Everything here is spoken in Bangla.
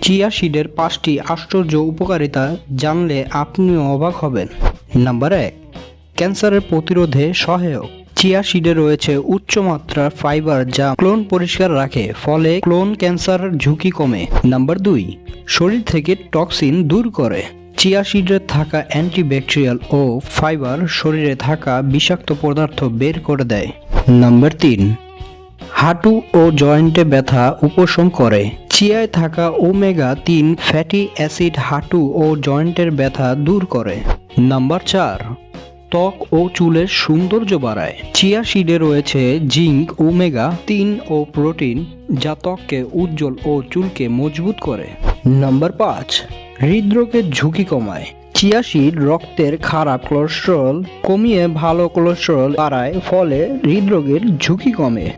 চিয়া সিডের 5টি আশ্চর্য উপকারিতা জানলে আপনিও অবাক হবেন। নাম্বার 1, ক্যান্সারের প্রতিরোধে সহায়ক। চিয়া সিডে রয়েছে উচ্চমাত্রার ফাইবার যা ক্লোন পরিষ্কার রাখে, ফলে ক্লোন ক্যান্সার ঝুঁকি কমে। নাম্বার 2, শরীর থেকে টক্সিন দূর করে। চিয়া সিডে থাকা অ্যান্টিব্যাকটেরিয়াল ও ফাইবার শরীরে থাকা বিষাক্ত পদার্থ বের করে দেয়। নাম্বার 3, হাঁটু ও জয়েন্টে ব্যথা উপশম করে। চিয়ায় থাকা ওমেগা-3 ফ্যাটি অ্যাসিড হাঁটু ও জয়েন্টের ব্যথা দূর করে। নাম্বার 4, ত্বক ও চুলের সৌন্দর্য বাড়ায়। চিয়া সিডে রয়েছে জিঙ্ক, ওমেগা-3 ও প্রোটিন যা ত্বককে উজ্জ্বল ও চুলকে মজবুত করে। নাম্বার 5, হৃদরোগের ঝুঁকি কমায়। চিয়া সিড রক্তের খারাপ কোলেস্টেরল কমিয়ে ভালো কোলেস্টেরল বাড়ায়, ফলে হৃদরোগের ঝুঁকি কমে।